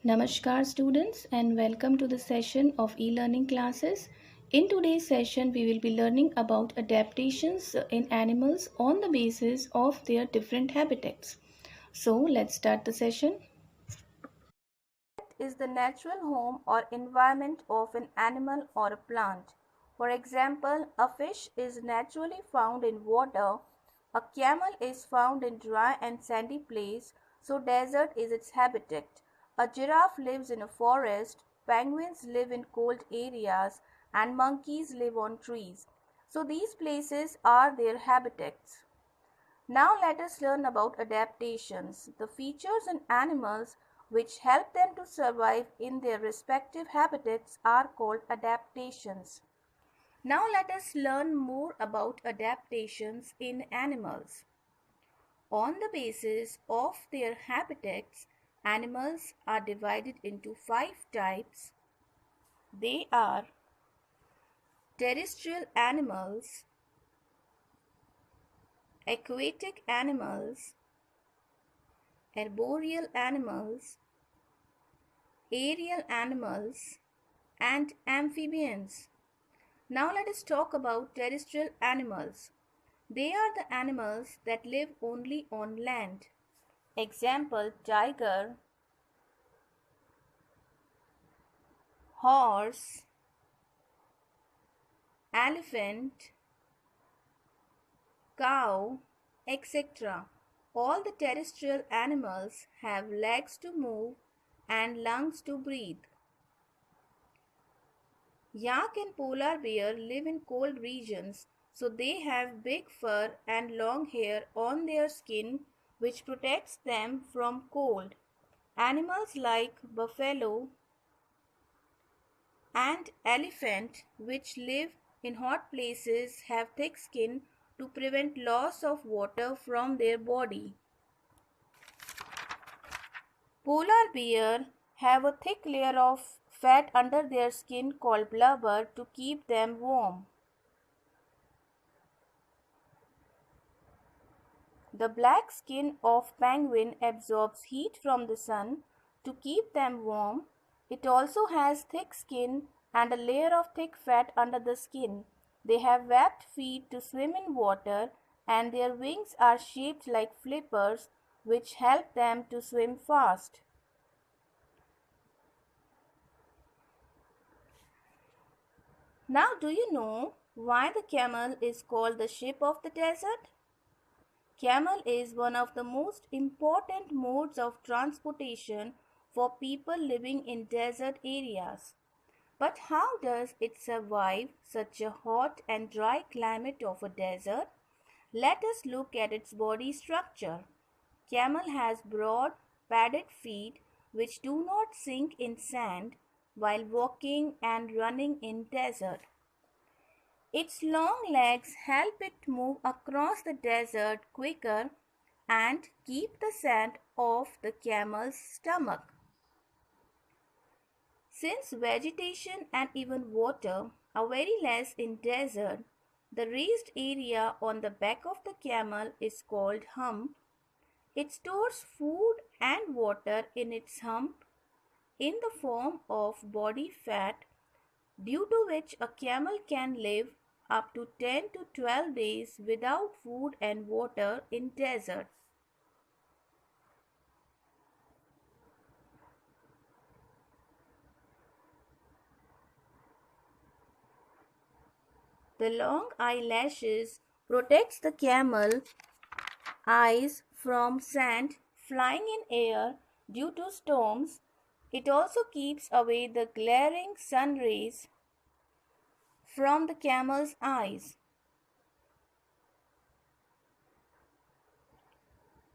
Namaskar students and welcome to the session of e-learning classes. In today's session we will be learning about adaptations in animals on the basis of their different habitats. So let's start the session. Is the natural home or environment of an animal or a plant. For example, a fish is naturally found in water, a camel is found in dry and sandy place, so desert is its habitat. A giraffe lives in a forest, penguins live in cold areas, and monkeys live on trees. So these places are their habitats. Now let us learn about adaptations, the features in animals which help them to survive in their respective habitats are called adaptations. Now let us learn more about adaptations in animals. On the basis of their habitats, animals are divided into 5 types. They are terrestrial animals, aquatic animals, arboreal animals, aerial animals, and amphibians. Now let us talk about terrestrial animals. They are the animals that live only on land. Example: tiger, horse, elephant, cow, etc. All the terrestrial animals have legs to move and lungs to breathe. Yak and polar bear live in cold regions, so they have big fur and long hair on their skin which protects them from cold. Animals like buffalo and elephant, which live in hot places, have thick skin to prevent loss of water from their body. Polar bear have a thick layer of fat under their skin called blubber to keep them warm. The black skin of penguin absorbs heat from the sun to keep them warm. It also has thick skin and a layer of thick fat under the skin. They have webbed feet to swim in water and their wings are shaped like flippers which help them to swim fast. Now do you know why the camel is called the ship of the desert? Camel is one of the most important modes of transportation for people living in desert areas. But how does it survive such a hot and dry climate of a desert? Let us look at its body structure. Camel has broad, padded feet which do not sink in sand while walking and running in desert. Its long legs help it move across the desert quicker and keep the sand off the camel's stomach. Since vegetation and even water are very less in desert, the raised area on the back of the camel is called hump. It stores food and water in its hump in the form of body fat, due to which a camel can live up to 10 to 12 days without food and water in desert. The long eyelashes protects the camel eyes from sand flying in air due to storms. It also keeps away the glaring sun rays from the camel's eyes.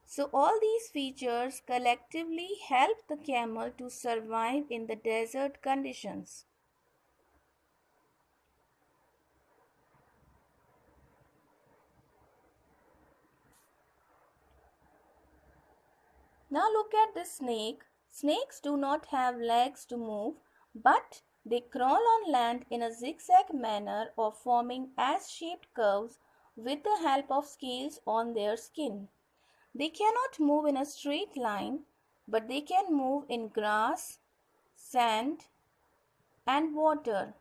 So all these features collectively help the camel to survive in the desert conditions. Now look at the snake. Snakes do not have legs to move, but they crawl on land in a zigzag manner or forming S-shaped curves with the help of scales on their skin. They cannot move in a straight line. but they can move in grass, sand, and water.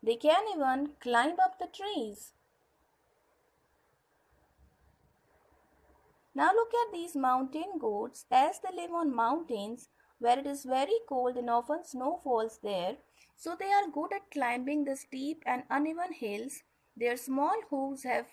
They can even climb up the trees. Now look at these mountain goats as they live on mountains where it is very cold and often snow falls there. So they are good at climbing the steep and uneven hills. Their small hooves have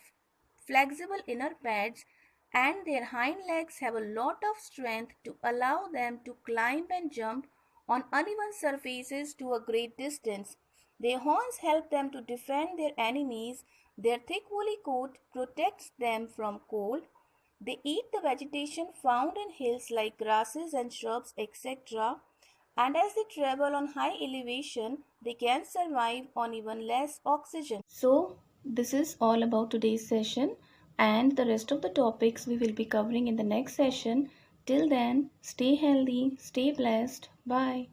flexible inner pads and their hind legs have a lot of strength to allow them to climb and jump on uneven surfaces to a great distance. Their horns help them to defend their enemies. Their thick woolly coat protects them from cold. They eat the vegetation found in hills like grasses and shrubs, etc. And as they travel on high elevation, they can survive on even less oxygen. So, this is all about today's session, and the rest of the topics we will be covering in the next session. Till then, stay healthy, stay blessed. Bye.